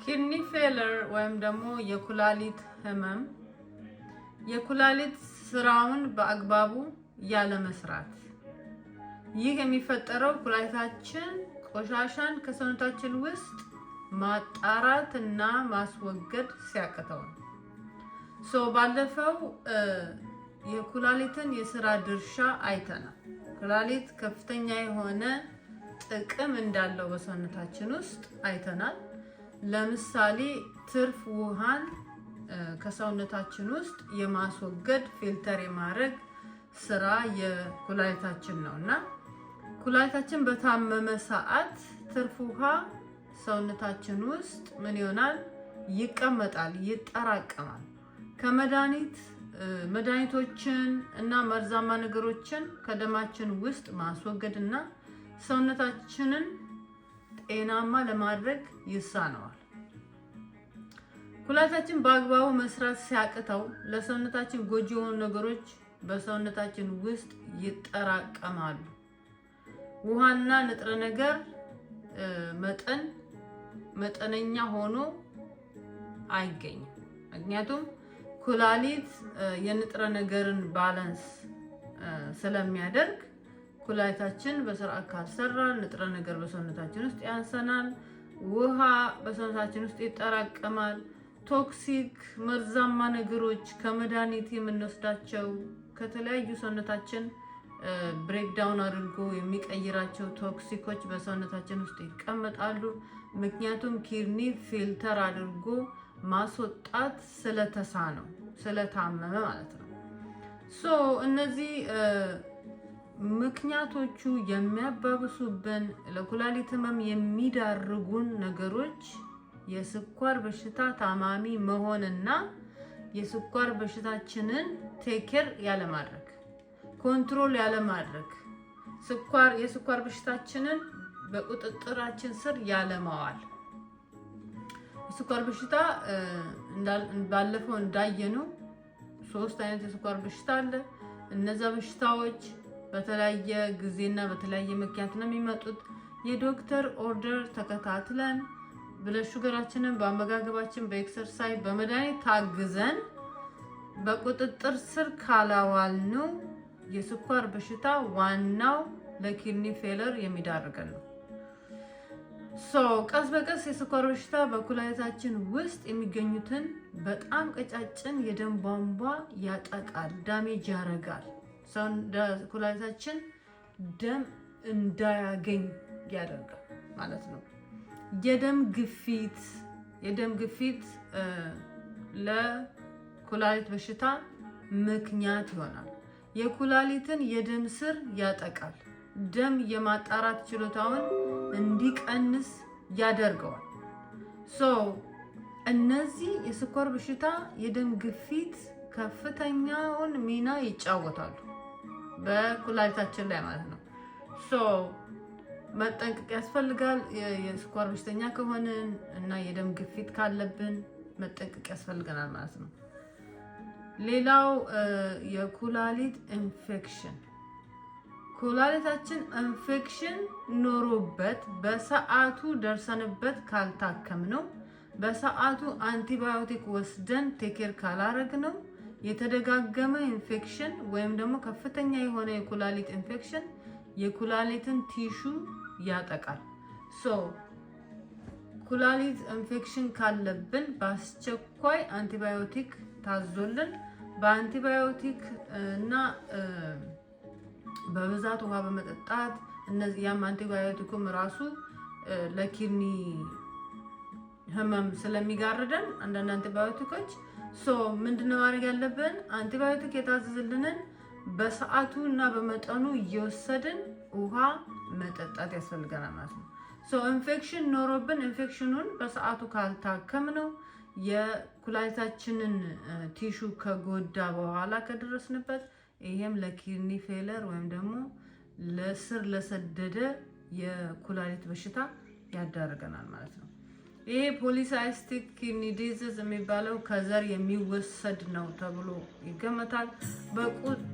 ኪድኒ ፌለር ወይም ደግሞ የኩላሊት ህመም የኩላሊት ስራውን በአግባቡ ያለ መስራት። ይህ የሚፈጠረው ኩላሊታችን ቆሻሻን ከሰውነታችን ውስጥ ማጣራት እና ማስወገድ ሲያቅተው ነው። ባለፈው የኩላሊትን የስራ ድርሻ አይተናል። ኩላሊት ከፍተኛ የሆነ ጥቅም እንዳለው በሰውነታችን ውስጥ አይተናል። ለምሳሌ ትርፍ ውሃን ከሰውነታችን ውስጥ የማስወገድ ፊልተር የማድረግ ስራ የኩላሊታችን ነውና ኩላሊታችን በታመመ ሰዓት ትርፍ ውሃ ሰውነታችን ውስጥ ምን ይሆናል? ይቀመጣል፣ ይጠራቀማል። መድኃኒቶችን እና መርዛማ ነገሮችን ከደማችን ውስጥ ማስወገድና ሰውነታችንን ጤናማ ለማድረግ ይሳነዋል። ኩላሊታችን በአግባቡ መስራት ሲያቅተው ለሰውነታችን ጎጂ የሆኑ ነገሮች በሰውነታችን ውስጥ ይጠራቀማሉ። ውሃና ንጥረ ነገር መጠነኛ ሆኖ አይገኝም። ምክንያቱም ኩላሊት የንጥረ ነገርን ባላንስ ስለሚያደርግ ኩላሊታችን በስርዓት ካልሰራ ንጥረ ነገር በሰውነታችን ውስጥ ያንሰናል፣ ውሃ በሰውነታችን ውስጥ ይጠራቀማል። ቶክሲክ መርዛማ ነገሮች ከመድኃኒት የምንወስዳቸው ከተለያዩ ሰውነታችን ብሬክዳውን አድርጎ የሚቀይራቸው ቶክሲኮች በሰውነታችን ውስጥ ይቀመጣሉ። ምክንያቱም ኪድኒ ፊልተር አድርጎ ማስወጣት ስለተሳነው ስለታመመ ማለት ነው። እነዚህ ምክንያቶቹ የሚያባብሱብን ለኩላሊት ህመም የሚዳርጉን ነገሮች የስኳር በሽታ ታማሚ መሆንና የስኳር በሽታችንን ቴኬር ያለማድረግ ኮንትሮል ያለማድረግ የስኳር በሽታችንን በቁጥጥራችን ስር ያለማዋል። የስኳር በሽታ ባለፈው እንዳየነው 3 አይነት የስኳር በሽታ አለ። እነዛ በሽታዎች በተለያየ ጊዜና በተለያየ ምክንያት ነው የሚመጡት። የዶክተር ኦርደር ተከታትለን ብለድ ሹገራችንን በአመጋገባችን በኤክሰርሳይዝ በመድኃኒት ታግዘን በቁጥጥር ስር ካላዋልነው የስኳር በሽታ ዋናው ለኪድኒ ፌለር የሚዳርገን ነው። ቀስ በቀስ የስኳር በሽታ በኩላሊታችን ውስጥ የሚገኙትን በጣም ቀጫጭን የደም ቧንቧ ያጠቃል፣ ዳሜጅ ያደርጋል። ኩላሊታችን ደም እንዳያገኝ ያደርጋል ማለት ነው። የደም ግፊት ለኩላሊት በሽታ ምክንያት ይሆናል። የኩላሊትን የደም ስር ያጠቃል። ደም የማጣራት ችሎታውን እንዲቀንስ ያደርገዋል። እነዚህ የስኳር በሽታ የደም ግፊት ከፍተኛውን ሚና ይጫወታሉ በኩላሊታችን ላይ ማለት ነው። መጠንቀቅ ያስፈልጋል። የስኳር በሽተኛ ከሆንን እና የደም ግፊት ካለብን መጠንቀቅ ያስፈልገናል ማለት ነው። ሌላው የኩላሊት ኢንፌክሽን። ኩላሊታችን ኢንፌክሽን ኖሮበት በሰዓቱ ደርሰንበት ካልታከምነው፣ በሰዓቱ አንቲባዮቲክ ወስደን ቴኬር ካላረግነው የተደጋገመ ኢንፌክሽን ወይም ደግሞ ከፍተኛ የሆነ የኩላሊት ኢንፌክሽን የኩላሊትን ቲሹ ያጠቃል። ኩላሊት ኢንፌክሽን ካለብን በአስቸኳይ አንቲባዮቲክ ታዞልን በአንቲባዮቲክ እና በብዛት ውሃ በመጠጣት ያም አንቲባዮቲኩም ራሱ ለኪድኒ ህመም ስለሚጋርደን አንዳንድ አንቲባዮቲኮች ምንድነው ማድረግ ያለብን? አንቲባዮቲክ የታዘዝልንን በሰዓቱ እና በመጠኑ እየወሰድን ውሃ መጠጣት ያስፈልገናል ማለት ነው። ኢንፌክሽን ኖሮብን ኢንፌክሽኑን በሰዓቱ ካልታከምነው የኩላሊታችንን ቲሹ ከጎዳ በኋላ ከደረስንበት ይሄም ለኪድኒ ፌለር ወይም ደግሞ ለስር ለሰደደ የኩላሊት በሽታ ያዳርገናል ማለት ነው። ይሄ ፖሊሳይስቲክ ኪድኒ ዲዚዝ የሚባለው ከዘር የሚወሰድ ነው ተብሎ ይገመታል።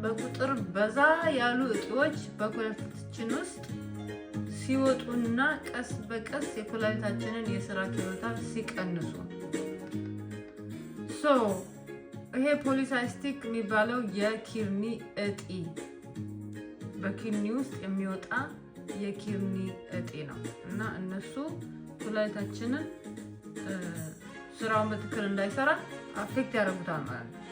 በቁጥር በዛ ያሉ እጢዎች በኩላሊታችን ውስጥ ሲወጡና ቀስ በቀስ የኩላሊታችንን የስራ ችሎታ ሲቀንሱ ይሄ ፖሊሳይስቲክ የሚባለው የኪድኒ እጢ በኪድኒ ውስጥ የሚወጣ የኪድኒ እጢ ነው እና እነሱ ኩላሊታችንን ስራውን በትክክል እንዳይሰራ አፌክት ያደርጉታል ማለት ነው።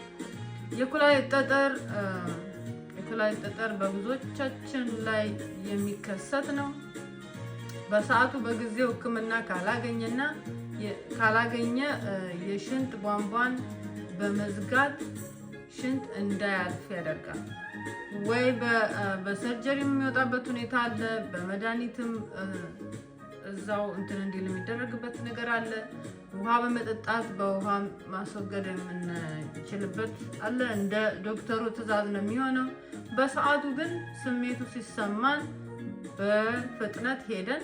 የኩላሊት ጠጠር በብዙዎቻችን ላይ የሚከሰት ነው። በሰዓቱ በጊዜው ሕክምና ካላገኘ የሽንት ቧንቧን በመዝጋት ሽንት እንዳያልፍ ያደርጋል። ወይ በሰርጀሪ የሚወጣበት ሁኔታ አለ። በመድኃኒትም እዛው እንዲል የሚደረግበት ነገር አለ። ውሃ በመጠጣት በውሃ ማስወገድ የምንችልበት አለ። እንደ ዶክተሩ ትዕዛዝ ነው የሚሆነው። በሰዓቱ ግን ስሜቱ ሲሰማን በፍጥነት ሄደን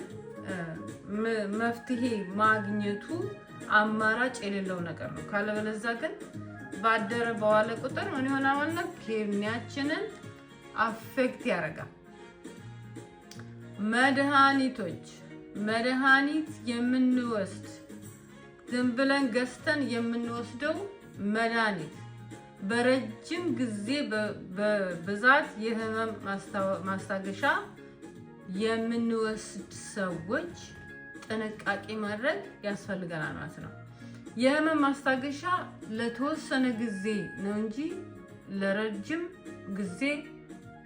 መፍትሄ ማግኘቱ አማራጭ የሌለው ነገር ነው። ካለበለዚያ ግን ባደረ በዋለ ቁጥር ምን ይሆናል ማለት ነው? ኪድኒያችንን አፌክት ያደርጋል። መድኃኒት የምንወስድ ዝም ብለን ገዝተን የምንወስደው መድኃኒት በረጅም ጊዜ በብዛት የህመም ማስታገሻ የምንወስድ ሰዎች ጥንቃቄ ማድረግ ያስፈልገናል ማለት ነው። የህመም ማስታገሻ ለተወሰነ ጊዜ ነው እንጂ ለረጅም ጊዜ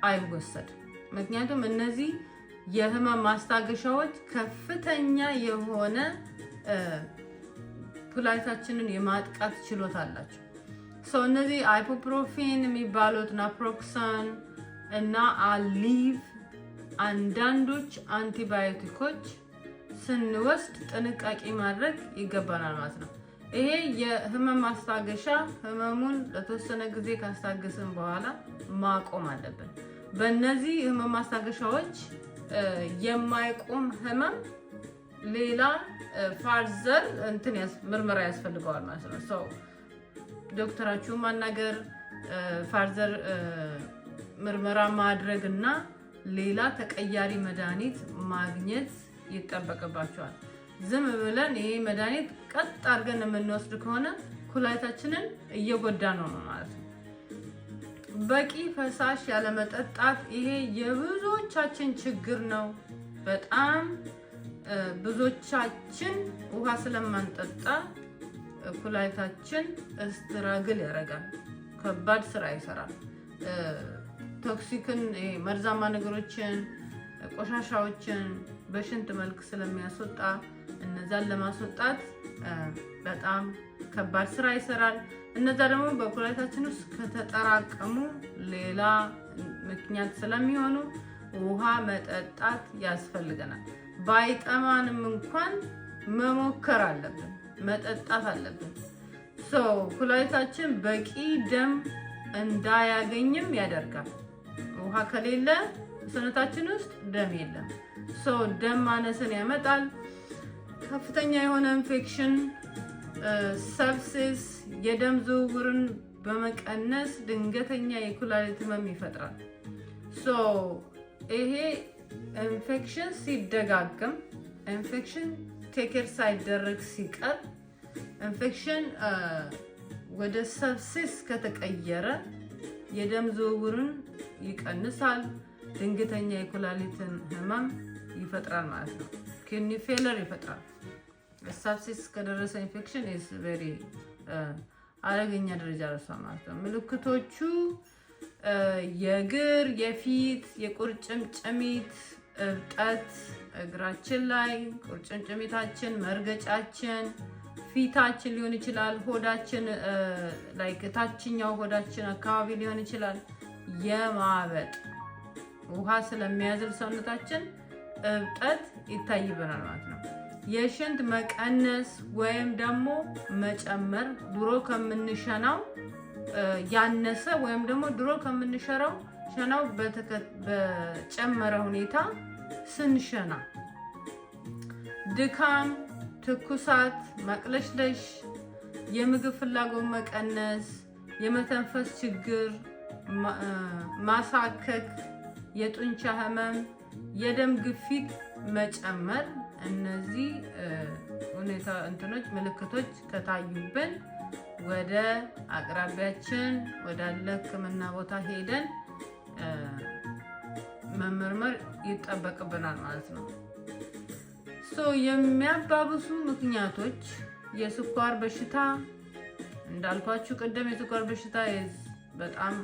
አይወሰድም። ምክንያቱም እነዚህ የህመም ማስታገሻዎች ከፍተኛ የሆነ ኩላሊታችንን የማጥቃት ችሎታ አላቸው። እነዚህ አይፖፕሮፊን የሚባሉት ናፕሮክሰን እና አሊቭ አንዳንዶች አንቲባዮቲኮች ስንወስድ ጥንቃቄ ማድረግ ይገባናል ማለት ነው። ይሄ የህመም ማስታገሻ ህመሙን ለተወሰነ ጊዜ ካስታገስን በኋላ ማቆም አለብን። በእነዚህ ህመም ማስታገሻዎች የማይቆም ህመም ሌላ ፋርዘር ምርመራ ያስፈልገዋል ማለት ነው። ዶክተራችሁን ማናገር፣ ፋርዘር ምርመራ ማድረግ እና ሌላ ተቀያሪ መድኃኒት ማግኘት ይጠበቅባቸዋል። ዝም ብለን ይሄ መድኃኒት ቀጥ አድርገን የምንወስድ ከሆነ ኩላሊታችንን እየጎዳ ነው ማለት ነው። በቂ ፈሳሽ ያለመጠጣት ይሄ የብዙዎቻችን ችግር ነው። በጣም ብዙዎቻችን ውሃ ስለማንጠጣ ኩላሊታችን ስትራግል ያደርጋል። ከባድ ስራ ይሰራል። ቶክሲክን መርዛማ ነገሮችን፣ ቆሻሻዎችን በሽንት መልክ ስለሚያስወጣ እነዛን ለማስወጣት በጣም ከባድ ስራ ይሰራል። እነዛ ደግሞ በኩላሊታችን ውስጥ ከተጠራቀሙ ሌላ ምክንያት ስለሚሆኑ ውሃ መጠጣት ያስፈልገናል። ባይጠማንም እንኳን መሞከር አለብን፣ መጠጣት አለብን። ኩላሊታችን በቂ ደም እንዳያገኝም ያደርጋል። ውሃ ከሌለ ሰውነታችን ውስጥ ደም የለም። ደም ማነስን ያመጣል። ከፍተኛ የሆነ ኢንፌክሽን፣ ሰብሲስ፣ የደም ዝውውርን በመቀነስ ድንገተኛ የኩላሊት ህመም ይፈጥራል። ይሄ ኢንፌክሽን ሲደጋገም፣ ኢንፌክሽን ቴኬር ሳይደረግ ሲቀር፣ ኢንፌክሽን ወደ ሰብሲስ ከተቀየረ የደም ዝውውርን ይቀንሳል፣ ድንገተኛ የኩላሊትን ህመም ይፈጥራል ማለት ነው። ኪድኒ ፌለር ይፈጥራል። ሰብሲስ ከደረሰ ኢንፌክሽን ኢዝ ቬሪ አደገኛ ደረጃ ደርሷል ማለት ነው። ምልክቶቹ የእግር፣ የፊት፣ የቁርጭምጭሚት እብጠት እግራችን ላይ፣ ቁርጭምጭሚታችን፣ መርገጫችን፣ ፊታችን ሊሆን ይችላል፣ ሆዳችን ላይ ታችኛው ሆዳችን አካባቢ ሊሆን ይችላል። የማበጥ ውሃ ስለሚያዝል ሰውነታችን እብጠት ይታይብናል ማለት ነው። የሽንት መቀነስ ወይም ደግሞ መጨመር፣ ድሮ ከምንሸናው ያነሰ ወይም ደግሞ ድሮ ከምንሸናው በጨመረ ሁኔታ ስንሸና፣ ድካም፣ ትኩሳት፣ ማቅለሽለሽ፣ የምግብ ፍላጎት መቀነስ፣ የመተንፈስ ችግር፣ ማሳከክ፣ የጡንቻ ህመም፣ የደም ግፊት መጨመር። እነዚህ ሁኔታ ምልክቶች ከታዩብን ወደ አቅራቢያችን ወዳለ ሕክምና ቦታ ሄደን መመርመር ይጠበቅብናል ማለት ነው። የሚያባብሱ ምክንያቶች የስኳር በሽታ እንዳልኳችሁ ቅድም የስኳር በሽታ በጣም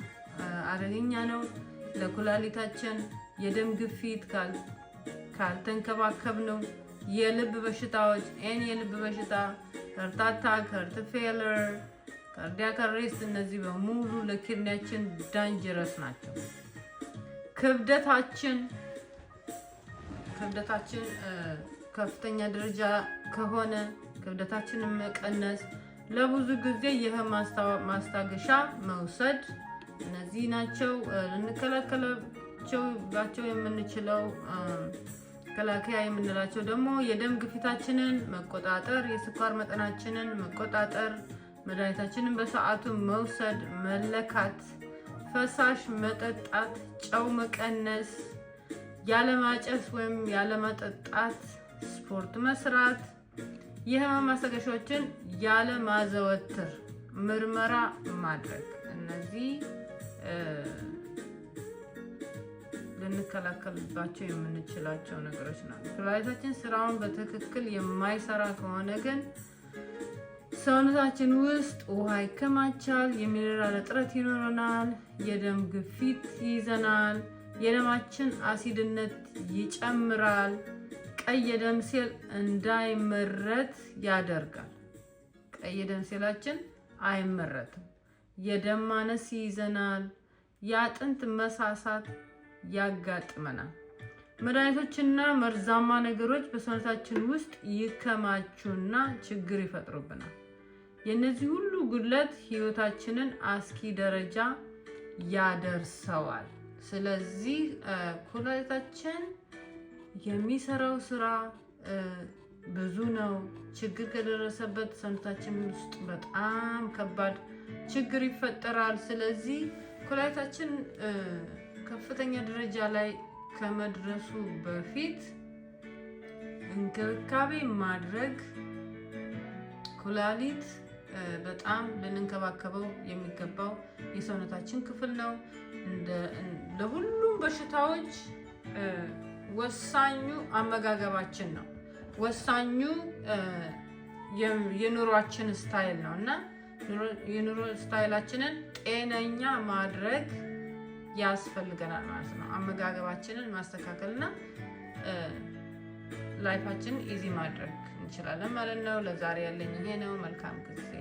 አደገኛ ነው ለኩላሊታችን። የደም ግፊት ካልተንከባከብ ነው። የልብ በሽታዎች የልብ በሽታ፣ ሃርት አታክ፣ ሃርት ፌለር፣ ካርዲያክ አሬስት እነዚህ በሙሉ ለኪድኒያችን ዳንጀረስ ናቸው። ክብደታችን ከፍተኛ ደረጃ ከሆነ ክብደታችንን መቀነስ፣ ለብዙ ጊዜ የህመም ማስታገሻ መውሰድ እነዚህ ናቸው። ልንከላከላቸው የምንችለው ከላከያ የምንላቸው ደግሞ የደም ግፊታችንን መቆጣጠር፣ የስኳር መጠናችንን መቆጣጠር፣ መድኃኒታችንን በሰዓቱ መውሰድ፣ መለካት፣ ፈሳሽ መጠጣት፣ ጨው መቀነስ፣ ያለማጨስ ወይም ያለመጠጣት፣ ስፖርት መስራት፣ የህመም ማስታገሻዎችን ያለማዘወትር፣ ምርመራ ማድረግ እነዚህ ልንከላከልባቸው የምንችላቸው ነገሮች ናቸው። ኩላሊታችን ስራውን በትክክል የማይሰራ ከሆነ ግን ሰውነታችን ውስጥ ውሃ ይከማቻል፣ የሚነራል እጥረት ይኖረናል፣ የደም ግፊት ይይዘናል፣ የደማችን አሲድነት ይጨምራል፣ ቀይ የደም ሴል እንዳይመረት ያደርጋል። ቀይ የደም ሴላችን አይመረትም። የደም ማነስ ይይዘናል፣ የአጥንት መሳሳት ያጋጥመናል። መድኃኒቶችና መርዛማ ነገሮች በሰውነታችን ውስጥ ይከማቹና ችግር ይፈጥሩብናል። የነዚህ ሁሉ ጉድለት ህይወታችንን አስኪ ደረጃ ያደርሰዋል። ስለዚህ ኩላሊታችን የሚሰራው ስራ ብዙ ነው። ችግር ከደረሰበት ሰውነታችን ውስጥ በጣም ከባድ ችግር ይፈጠራል። ስለዚህ ኩላሊታችን ከፍተኛ ደረጃ ላይ ከመድረሱ በፊት እንክብካቤ ማድረግ፣ ኩላሊት በጣም ልንንከባከበው የሚገባው የሰውነታችን ክፍል ነው። ለሁሉም በሽታዎች ወሳኙ አመጋገባችን ነው። ወሳኙ የኑሯችን ስታይል ነው እና የኑሮ ስታይላችንን ጤነኛ ማድረግ ያስፈልገናል ማለት ነው። አመጋገባችንን ማስተካከልና ላይፋችንን ኢዚ ማድረግ እንችላለን ማለት ነው። ለዛሬ ያለኝ ይሄ ነው። መልካም ጊዜ